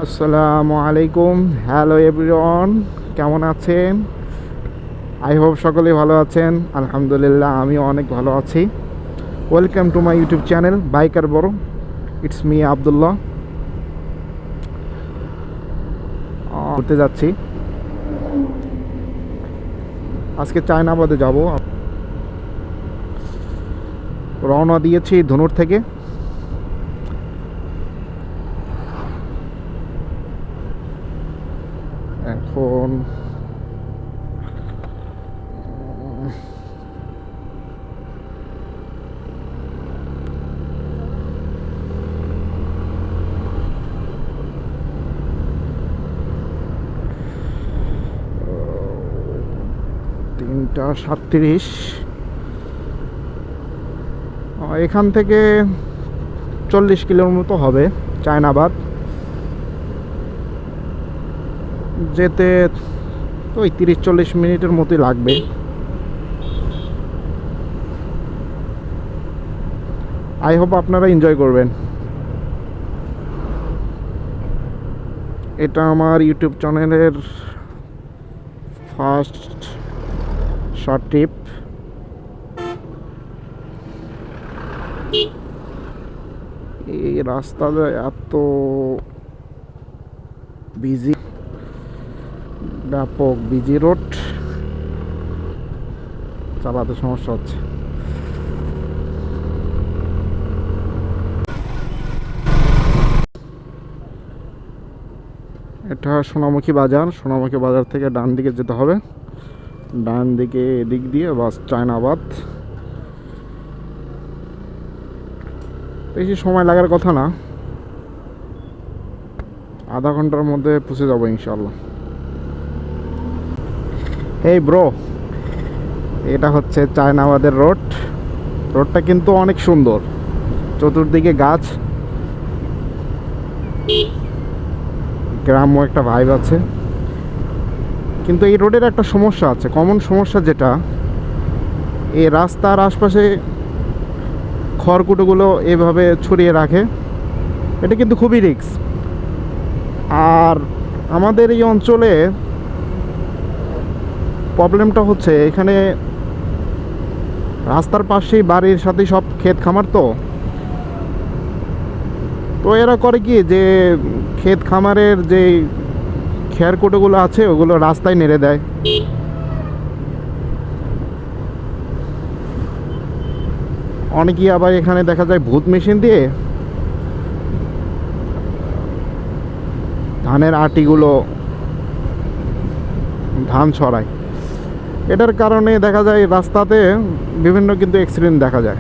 আসসালামু আলাইকুম, hello everyone, কেমন আছেন? আই হোপ সকলেই ভালো আছেন। আলহামদুলিল্লাহ, আমিও অনেক ভালো আছি। Welcome to my YouTube channel biker বড়। It's me Abdullah. ঘুরতে যাচ্ছি, আজকে চায়নাবাদে যাব। রওনা দিয়েছি ধনুর থেকে। এখন 3:37। এখান থেকে 40 কিলোর মতো হবে চায়নাবাদ যেতে। তো ওই 30-40 মিনিটের মতোই লাগবে। আই হোপ আপনারা এনজয় করবেন। এটা আমার ইউটিউব চ্যানেলের ফার্স্ট শর্ট ট্রিপ। এই রাস্তাটা এত বিজি, ব্যাপক বিজি রোড, চালাতে সমস্যা হচ্ছে। এটা সোনামুখী বাজার। সোনামুখী বাজার থেকে ডান দিকে যেতে হবে। ডান দিকে এদিক দিয়ে বাস চায়নাবাদ। বেশি সময় লাগার কথা না, আধা ঘন্টার মধ্যে পৌঁছে যাবো ইনশাল্লাহ। এই ব্রো, এটা হচ্ছে চায়নাবাদের রোড। রোডটা কিন্তু অনেক সুন্দর, চতুর্দিকে গাছ, গ্রাম্য একটা ভাইব আছে। কিন্তু এই রোডের একটা সমস্যা আছে, কমন সমস্যা, যেটা এই রাস্তার আশপাশে খড়কুটোগুলো এভাবে ছড়িয়ে রাখে। এটা কিন্তু খুবই রিস্ক। আর আমাদের এই অঞ্চলে প্রবলেমটা হচ্ছে, এখানে রাস্তার পাশেই বাড়ির সাথে সব ক্ষেত খামার। তো এরা করে কি, যে ক্ষেত খামারের যে খড়কুটোগুলো আছে ওগুলো রাস্তায় নেড়ে দেয়। অনেকেই আবার এখানে দেখা যায় ভূত মেশিন দিয়ে ধানের আটিগুলো ধান ছড়ায়। এটার কারণে দেখা যায় রাস্তাতে বিভিন্ন কিন্তু অ্যাক্সিডেন্ট দেখা যায়।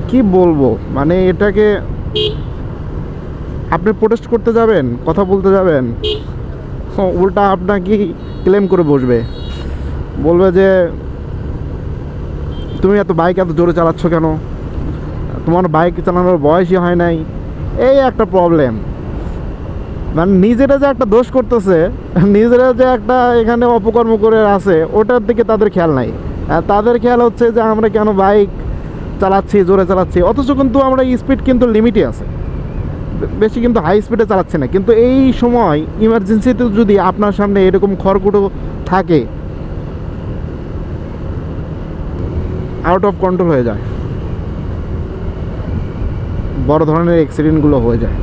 কি বলবো, মানে এটাকে আপনি প্রোটেস্ট করতে যাবেন, কথা বলতে যাবেন, উল্টা আপনাকে ক্লেম করে বসবে, বলবে যে তুমি এত বাইক এত জোরে চালাচ্ছ কেন, তোমার বাইক চালানোর বয়সই হয় নাই। এই একটা প্রবলেম, মানে নিজেরা যে একটা দোষ করতেছে, নিজেরা যে একটা এখানে অপকর্ম করে আছে, ওটার দিকে তাদের খেয়াল নাই। আর তাদের খেয়াল হচ্ছে যে আমরা কেন বাইক চালাচ্ছি, জোরে চালাচ্ছি, অথচ কিন্তু আমরা স্পিড কিন্তু লিমিটই আছে, বেশি কিন্তু হাই স্পিডে চালাচ্ছি না। কিন্তু এই সময় ইমার্জেন্সিতে যদি আপনার সামনে এরকম খড়কুটো থাকে, আউট অফ কন্ট্রোল হয়ে যায়, বড় ধরনের অ্যাক্সিডেন্টগুলো হয়ে যায়।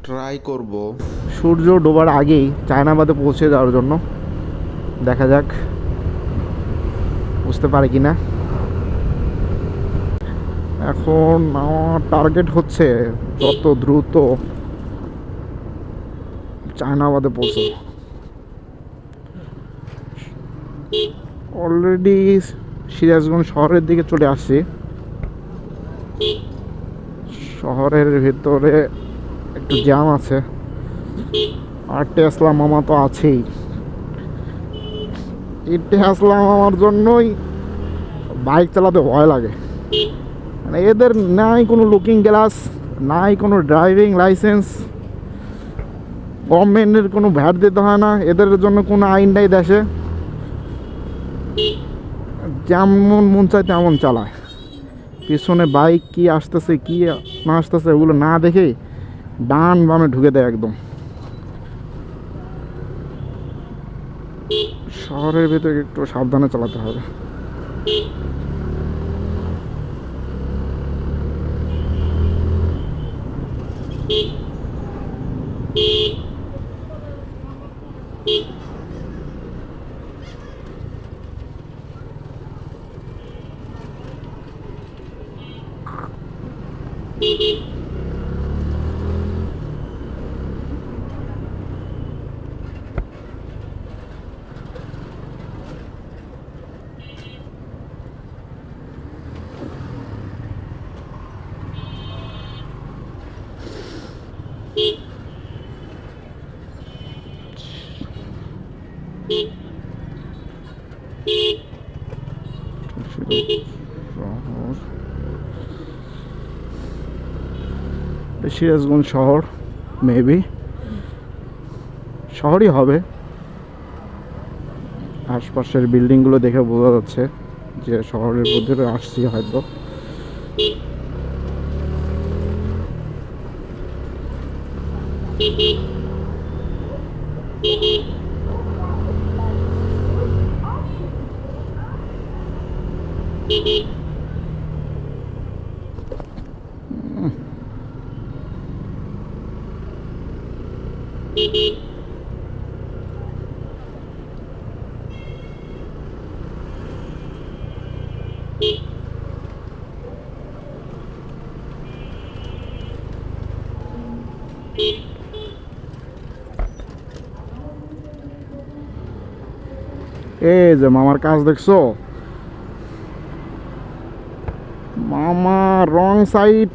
ট্রাই করব সূর্য ডোবার আগেই চায়নাবাদে পৌঁছে যাওয়ার জন্য। দেখা যাক বুঝতে পারে কি না। এখন আমার টার্গেট হচ্ছে যত দ্রুত চায়নাবাদে পৌঁছে। অলরেডি সিরাজগঞ্জ শহরের দিকে চলে আসছি। শহরের ভিতরে একটু জ্যাম আছে, আর টেসলা মামা তো আছেই। এই টেসলা মামার জন্যই বাইক চালাতে ভয় লাগে। মানে এদের নাই কোনো লুকিং গ্লাস, নাই কোনো ড্রাইভিং লাইসেন্স, গভর্নমেন্টের কোনো ভ্যাট দিতে হয় না, এদের জন্য কোনো আইন নেই দেশে। যেমন মন চায় তেমন চালায়। পিছনে বাইক কি আসতেছে কি না আসতেছে ওগুলো না দেখে ডান বামে ঢুকে দেয় একদম। শহরের ভিতরে একটু সাবধানে চালাতে হবে। সিরাজগঞ্জ শহর, মেবি শহরই হবে। আশপাশের বিল্ডিংগুলো দেখে বোঝা যাচ্ছে যে শহরের মধ্যে আসছি হয়তো। এই যে মামার কাজ দেখছো, মামা রং সাইড।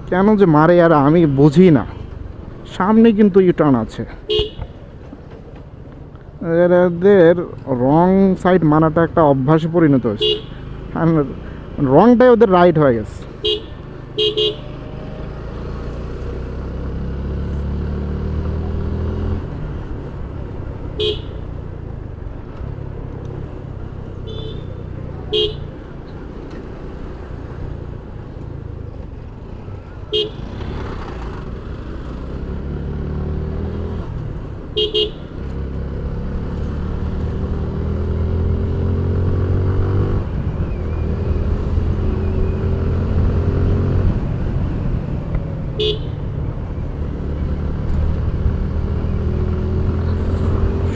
কেন যে মারে আর আমি বুঝি না। সামনে কিন্তু ইউটার্ন আছে, এদের রং সাইড মানাটা একটা অভ্যাসে পরিণত হয়েছে। রংটাই ওদের রাইট হয়ে গেছে।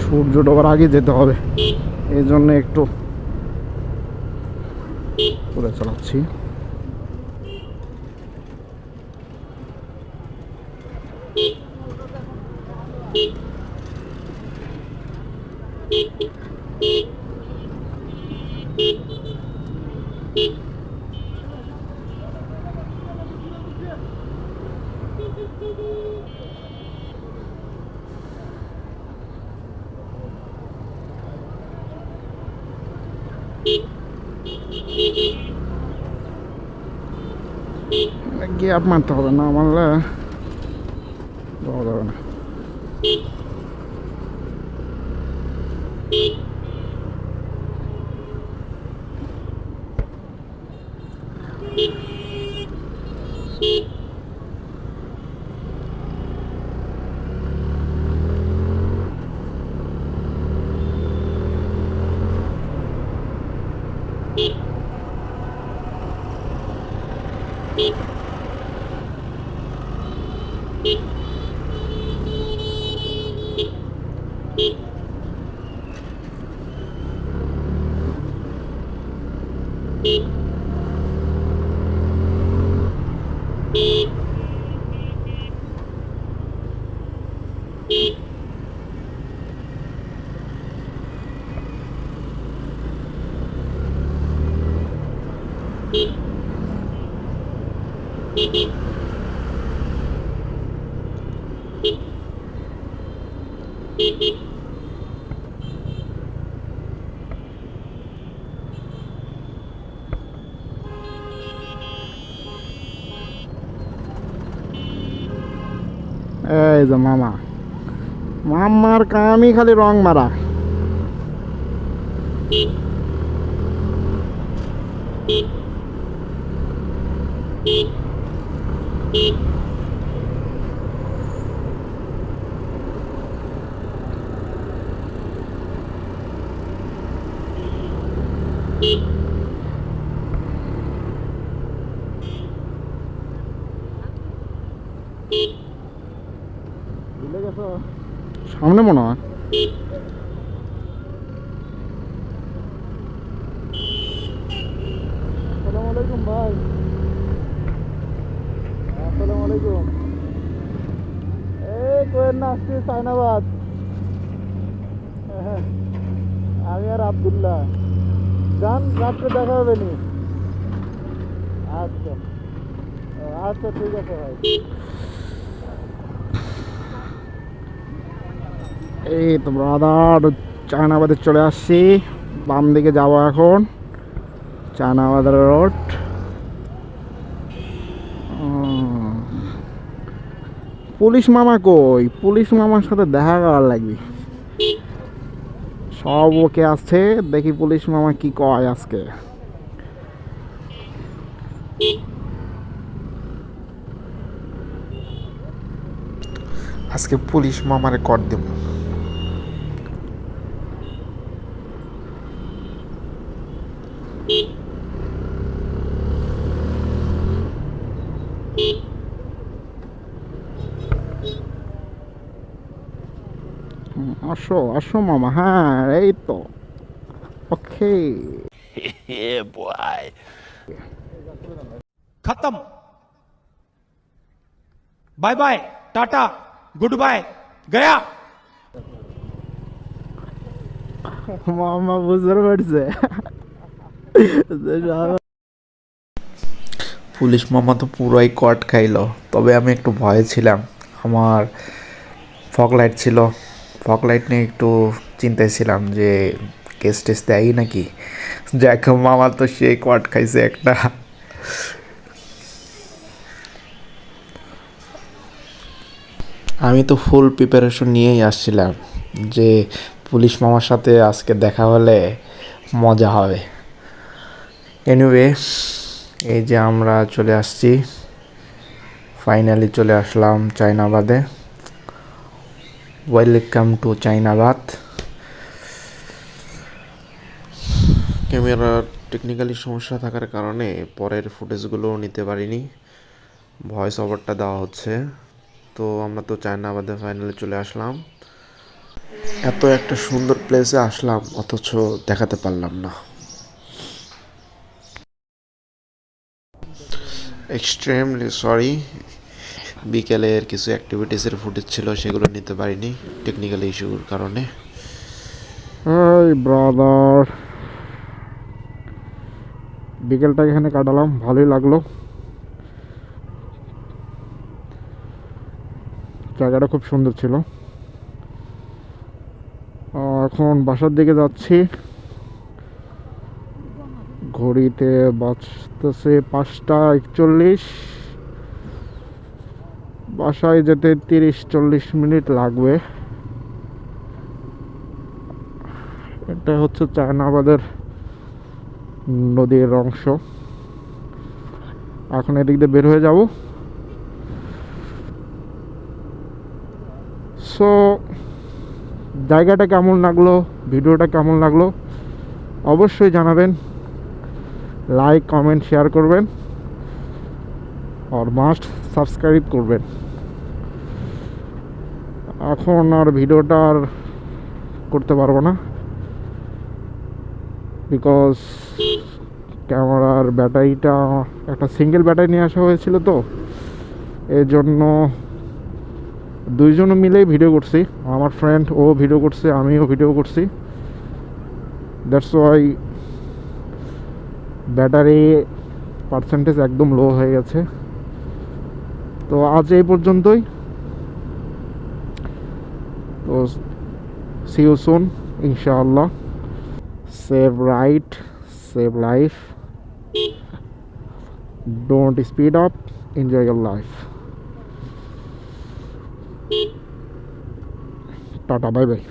সূর্য ডোবার আগে যেতে হবে, এই জন্য একটু করে চালাচ্ছি। গ্যাপ মারতে হবে, না মারলে যাওয়া যাবে না। এই যে মামা, মামার কামই খালি রং মারা। সামনে মনে হয়। আসসালামু আলাইকুম ভাই। আসসালামু আলাইকুম। এই কোয়েন না আসছি চায়নাবাদ। আমি আর আব্দুল্লাহ যান, রাত্রে দেখা হবে নি। আচ্ছা আচ্ছা ঠিক আছে ভাই। এই তো ব্রাদার চায়নাবাদে চলে আসছি। বাম দিকে যাবো এখন, চায়নাবাদ রোড। পুলিশ মামা কই? পুলিশ মামার সাথে দেখা করার লাগবে। সব ওকে আছে, দেখি পুলিশ মামা কি কয় আজকে। আজকে পুলিশ মামারে কর দেব। আসো আসো মামা, হ্যাঁ এই তো ওকে। खत्म। Bye bye, ta ta, goodbye, गया। মামা বুঝতে পারছে। পুলিশ মামা তো পুরোই কট খাইলো, তবে আমি একটু ভয়ে ছিলাম। আমার ফগ লাইট ছিল, ফগ লাইট নিয়ে একটু চিন্তায় ছিলাম যে কেস টেস দেয়ই নাকি। যাক, মামা তো সেই কট খাইছে একটা। আমি তো ফুল প্রিপারেশন নিয়েই আসছিলাম যে পুলিশ মামার সাথে আজকে দেখা হলে মজা হবে। এনিওয়ে, এই যে আমরা চলে আসছি, ফাইনালি চলে আসলাম চায়নাবাদে। Welcome to চায়নাবাদ। ক্যামেরার টেকনিক্যালি সমস্যা থাকার কারণে পরের ফুটেজগুলো নিতে পারিনি, ভয়েস ওভারটা দেওয়া হচ্ছে। তো আমরা তো চায়নাবাদে ফাইনালি চলে আসলাম। এত একটা সুন্দর প্লেসে আসলাম অথচ দেখাতে পারলাম না। এক্সট্রিমলি সরি, বিকেলের কিছু অ্যাক্টিভিটিসের ফুটেজ ছিল, সেগুলো নিতে পারিনি টেকনিক্যাল ইস্যুর কারণে। হাই ব্রাদার, বিকেলটা এখানে কাটালাম, ভালোই লাগলো। জায়গাটা খুব সুন্দর ছিল। এখন বাসার দিকে যাচ্ছি। ঘড়িতে বাজতেছে 5টা 41। বাসায় যেতে 30-40 মিনিট লাগবে। এটা হচ্ছে চায়নাবাদের নদীর অংশ। এখন এদিক দিয়ে বের হয়ে যাব। সো জায়গাটা কেমন লাগলো, ভিডিওটা কেমন লাগলো অবশ্যই জানাবেন। লাইক কমেন্ট শেয়ার করবেন, আর মাস্ট সাবস্ক্রাইব করবেন। এখন আর ভিডিওটা আর করতে পারবো না, বিকজ ক্যামেরার ব্যাটারিটা একটা সিঙ্গেল ব্যাটারি নিয়ে আসা হয়েছিল, তো এই জন্য দুইজন মিলেই ভিডিও করছি। আমার ফ্রেন্ড ও ভিডিও করছে, আমিও ভিডিও করছি। দ্যাটস ওয়াই ব্যাটারি পার্সেন্টেজ একদম লো হয়ে গেছে। তো আজ এই পর্যন্তই। তো সি ইউ সুন ইনশাআল্লাহ। Save right, save life, don't speed up, enjoy your life. Tata, bye bye.